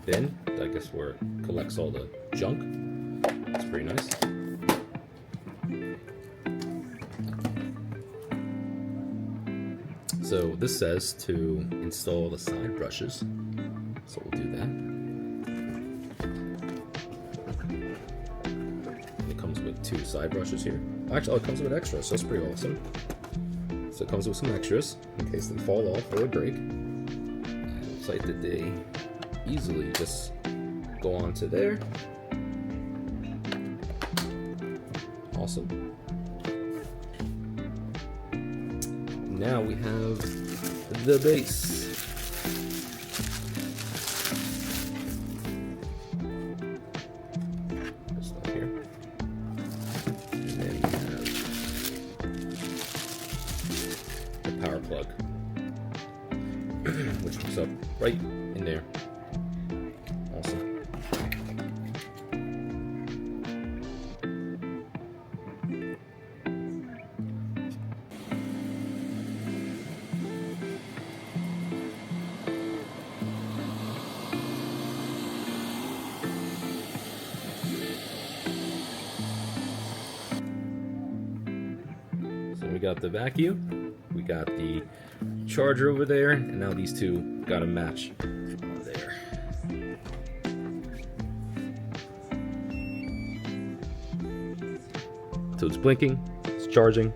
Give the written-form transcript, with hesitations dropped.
bin, I guess, where it collects all the junk. It's pretty nice. So this says to install the side brushes, so we'll do that. It comes with 2 side brushes here. Actually, it comes with extras, so that's pretty awesome. So it comes with some extras in case they fall off or break. And it looks like that they easily just go onto there. Awesome. Now we have the base. Just up here. And then we have the power plug, which hooks up right in there. Awesome. So we got the vacuum, we got the charger over there, and now these two gotta match over there. So it's blinking, it's charging,